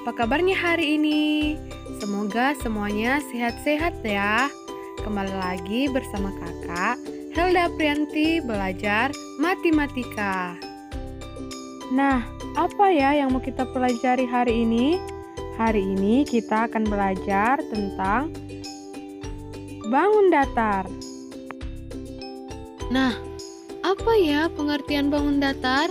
apa kabarnya hari ini? Semoga semuanya sehat-sehat ya. Kembali lagi bersama kakak Helda Prianti belajar matematika. Nah, apa ya yang mau kita pelajari hari ini? Hari ini kita akan belajar tentang bangun datar. Nah, apa ya pengertian bangun datar?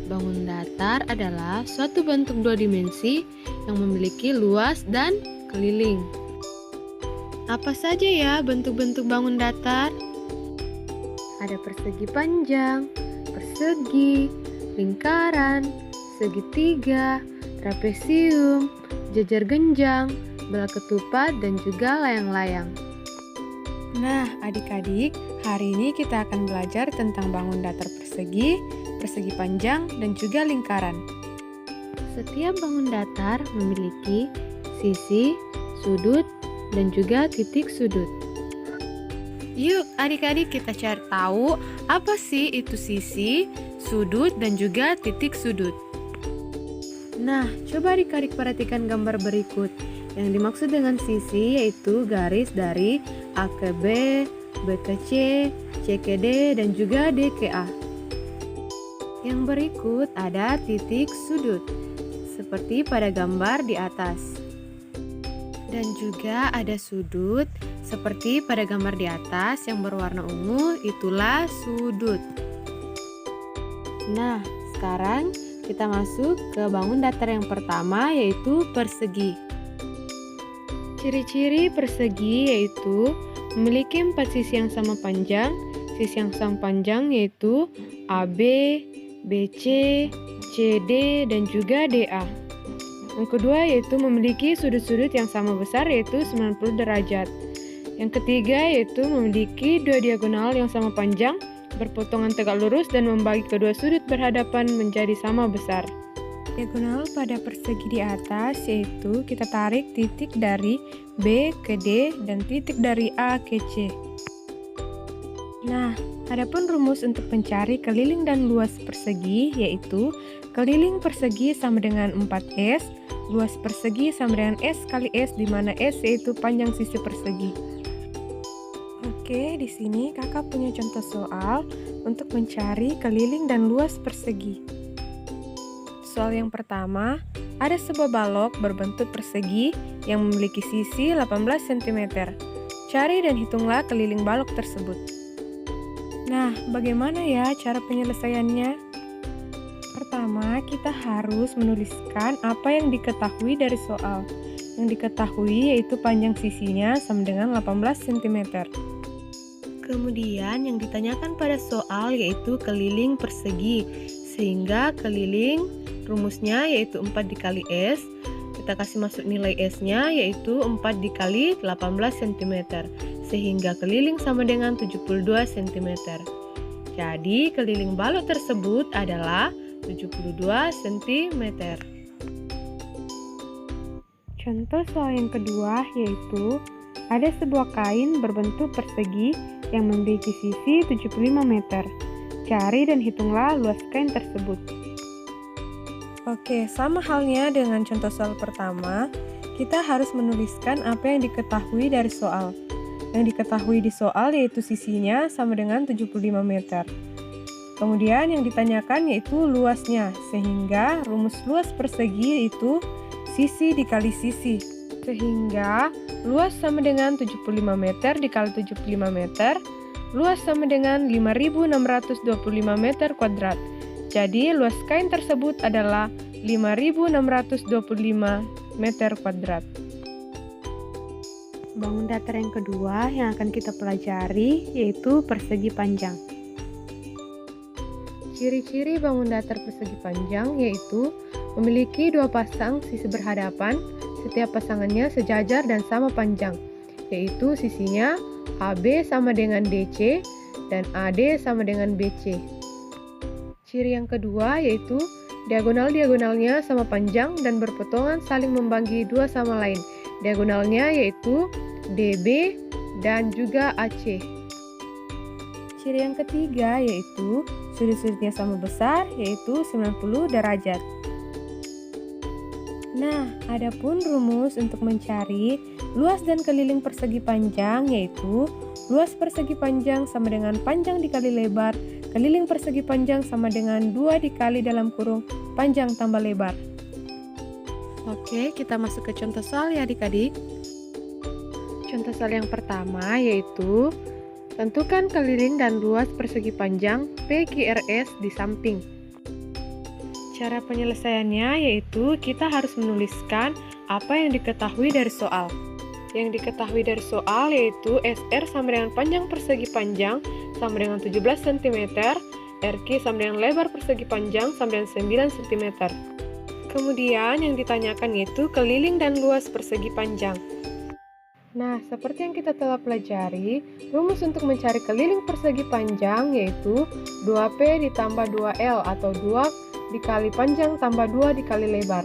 Bangun datar adalah suatu bentuk dua dimensi yang memiliki luas dan keliling. Apa saja ya bentuk-bentuk bangun datar? Ada persegi panjang, persegi, lingkaran, segitiga, trapesium, jajar genjang, bola ketupat, dan juga layang-layang. Nah, adik-adik, hari ini kita akan belajar tentang bangun datar persegi, persegi panjang, dan juga lingkaran. Setiap bangun datar memiliki sisi, sudut, dan juga titik sudut. Yuk adik-adik kita cari tahu apa sih itu sisi, sudut, dan juga titik sudut. Nah, coba adik-adik perhatikan gambar berikut. Yang dimaksud dengan sisi yaitu garis dari A ke B, B ke C, C ke D, dan juga D ke A. Yang berikut ada titik sudut, seperti pada gambar di atas. Dan juga ada sudut, seperti pada gambar di atas yang berwarna ungu, itulah sudut. Nah, sekarang kita masuk ke bangun datar yang pertama, yaitu persegi. Ciri-ciri persegi yaitu memiliki 4 sisi yang sama panjang. Sisi yang sama panjang yaitu AB, BC, CD, dan juga DA. Yang kedua yaitu memiliki sudut-sudut yang sama besar yaitu 90 derajat. Yang ketiga yaitu memiliki dua diagonal yang sama panjang, berpotongan tegak lurus, dan membagi kedua sudut berhadapan menjadi sama besar. Diagonal pada persegi di atas yaitu kita tarik titik dari B ke D dan titik dari A ke C. Nah, adapun rumus untuk mencari keliling dan luas persegi yaitu keliling persegi sama dengan 4S, luas persegi sama dengan S kali S, di mana S yaitu panjang sisi persegi. Oke, di sini kakak punya contoh soal untuk mencari keliling dan luas persegi. Soal yang pertama, ada sebuah balok berbentuk persegi yang memiliki sisi 18 cm. Cari dan hitunglah keliling balok tersebut. Nah, bagaimana ya cara penyelesaiannya? Pertama, kita harus menuliskan apa yang diketahui dari soal. Yang diketahui yaitu panjang sisinya sama dengan 18 cm. Kemudian yang ditanyakan pada soal yaitu keliling persegi, sehingga keliling rumusnya yaitu 4 dikali S. Kita kasih masuk nilai S-nya yaitu 4 dikali 18 cm, sehingga keliling sama dengan 72 cm. Jadi keliling balok tersebut adalah 72 cm. Contoh soal yang kedua yaitu ada sebuah kain berbentuk persegi yang memiliki sisi 75 meter. Cari dan hitunglah luas kain tersebut. Oke, sama halnya dengan contoh soal pertama, kita harus menuliskan apa yang diketahui dari soal. Yang diketahui di soal yaitu sisinya sama dengan 75 meter. Kemudian yang ditanyakan yaitu luasnya, sehingga rumus luas persegi itu sisi dikali sisi. Sehingga luas sama dengan 75 meter dikali 75 meter, luas sama dengan 5.625 meter kuadrat. Jadi luas kain tersebut adalah 5.625 meter kuadrat. Bangun datar yang kedua yang akan kita pelajari yaitu persegi panjang. Ciri-ciri bangun datar persegi panjang yaitu memiliki dua pasang sisi berhadapan, setiap pasangannya sejajar dan sama panjang, yaitu sisinya AB sama dengan DC dan AD sama dengan BC. Ciri yang kedua yaitu diagonal-diagonalnya sama panjang dan berpotongan saling membagi dua sama lain. Diagonalnya yaitu DB dan juga AC. Ciri yang ketiga yaitu sudut-sudutnya sama besar yaitu 90 derajat. Nah, adapun rumus untuk mencari luas dan keliling persegi panjang yaitu luas persegi panjang sama dengan panjang dikali lebar, keliling persegi panjang sama dengan 2 dikali dalam kurung panjang tambah lebar. Oke, kita masuk ke contoh soal ya adik-adik. Contoh soal yang pertama yaitu tentukan keliling dan luas persegi panjang PQRS di samping. Cara penyelesaiannya yaitu kita harus menuliskan apa yang diketahui dari soal. Yang diketahui dari soal yaitu SR sama dengan panjang persegi panjang sama dengan 17 cm, RQ sama dengan lebar persegi panjang sama dengan 9 cm. Kemudian yang ditanyakan yaitu keliling dan luas persegi panjang. Nah, seperti yang kita telah pelajari, rumus untuk mencari keliling persegi panjang yaitu 2P ditambah 2L atau 2 dikali panjang tambah 2 dikali lebar.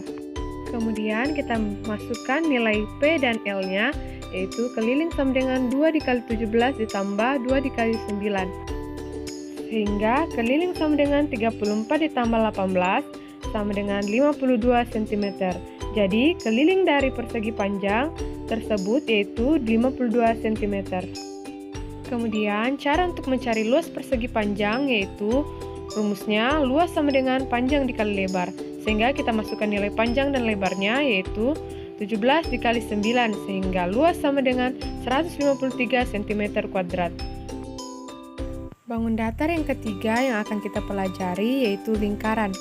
Kemudian kita masukkan nilai P dan L-nya, yaitu keliling sama dengan 2 dikali 17 ditambah 2 dikali 9. Sehingga keliling sama dengan 34 ditambah 18 sama dengan 52 cm. Jadi keliling dari persegi panjang tersebut yaitu 52 cm. Kemudian cara untuk mencari luas persegi panjang yaitu rumusnya luas sama dengan panjang dikali lebar, sehingga kita masukkan nilai panjang dan lebarnya yaitu 17 dikali 9, sehingga luas sama dengan 153 cm². Bangun datar yang ketiga yang akan kita pelajari yaitu lingkaran.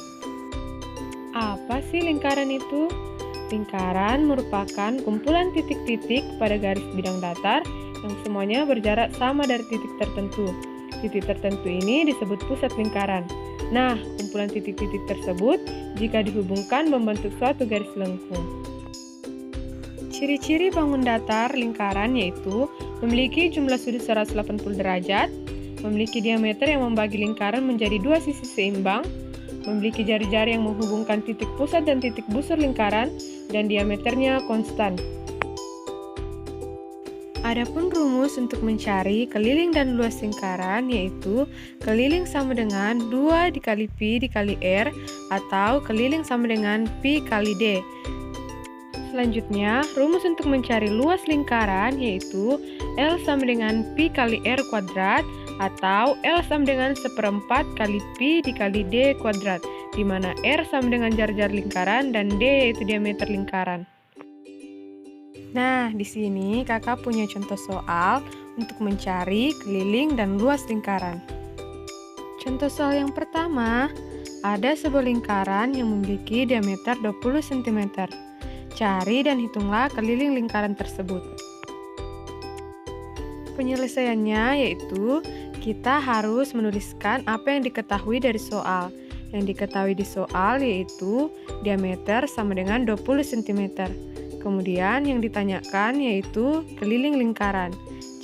Apa sih lingkaran itu? Lingkaran merupakan kumpulan titik-titik pada garis bidang datar yang semuanya berjarak sama dari titik tertentu. Titik tertentu ini disebut pusat lingkaran. Nah, kumpulan titik-titik tersebut jika dihubungkan membentuk suatu garis lengkung. Ciri-ciri bangun datar lingkaran yaitu memiliki jumlah sudut 180 derajat, memiliki diameter yang membagi lingkaran menjadi dua sisi seimbang, memiliki jari-jari yang menghubungkan titik pusat dan titik busur lingkaran, dan diameternya konstan. Adapun rumus untuk mencari keliling dan luas lingkaran yaitu keliling sama dengan 2 dikali Pi dikali R atau keliling sama dengan Pi kali D. Selanjutnya, rumus untuk mencari luas lingkaran yaitu L sama dengan Pi kali R kuadrat atau L sama dengan 1/4 kali Pi dikali D kuadrat, di mana R sama dengan jar-jar lingkaran dan D yaitu diameter lingkaran. Nah, di sini kakak punya contoh soal untuk mencari keliling dan luas lingkaran. Contoh soal yang pertama, ada sebuah lingkaran yang memiliki diameter 20 cm. Cari dan hitunglah keliling lingkaran tersebut. Penyelesaiannya yaitu kita harus menuliskan apa yang diketahui dari soal. Yang diketahui di soal yaitu diameter sama dengan 20 cm. Kemudian yang ditanyakan yaitu keliling lingkaran.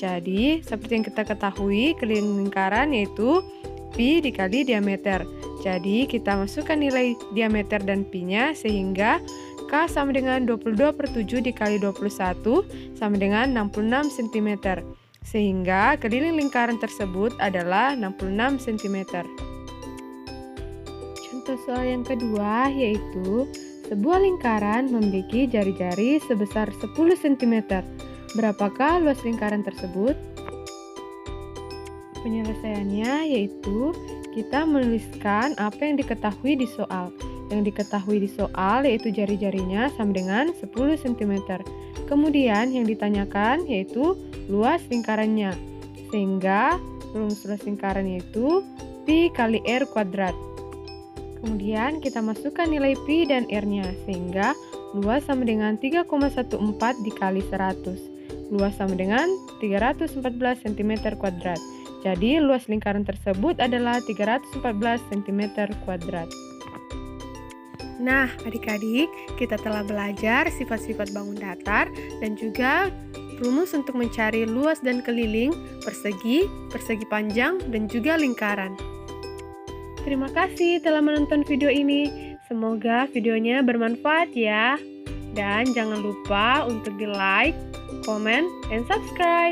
Jadi, seperti yang kita ketahui, keliling lingkaran yaitu Pi dikali diameter. Jadi, kita masukkan nilai diameter dan Pi-nya sehingga K sama dengan 22/7 dikali 21 sama dengan 66 cm. Sehingga keliling lingkaran tersebut adalah 66 cm. Contoh soal yang kedua yaitu sebuah lingkaran memiliki jari-jari sebesar 10 cm. Berapakah luas lingkaran tersebut? Penyelesaiannya yaitu kita menuliskan apa yang diketahui di soal. Yang diketahui di soal yaitu jari-jarinya sama dengan 10 cm. Kemudian yang ditanyakan yaitu luas lingkarannya. Sehingga rumus luas lingkaran yaitu Pi kali R kuadrat. Kemudian kita masukkan nilai Pi dan R-nya, sehingga luas sama dengan 3,14 dikali 100. Luas sama dengan 314 cm². Jadi luas lingkaran tersebut adalah 314 cm². Nah, adik-adik, kita telah belajar sifat-sifat bangun datar dan juga rumus untuk mencari luas dan keliling, persegi, persegi panjang, dan juga lingkaran. Terima kasih telah menonton video ini. Semoga videonya bermanfaat ya. Dan jangan lupa untuk di like, comment, and subscribe.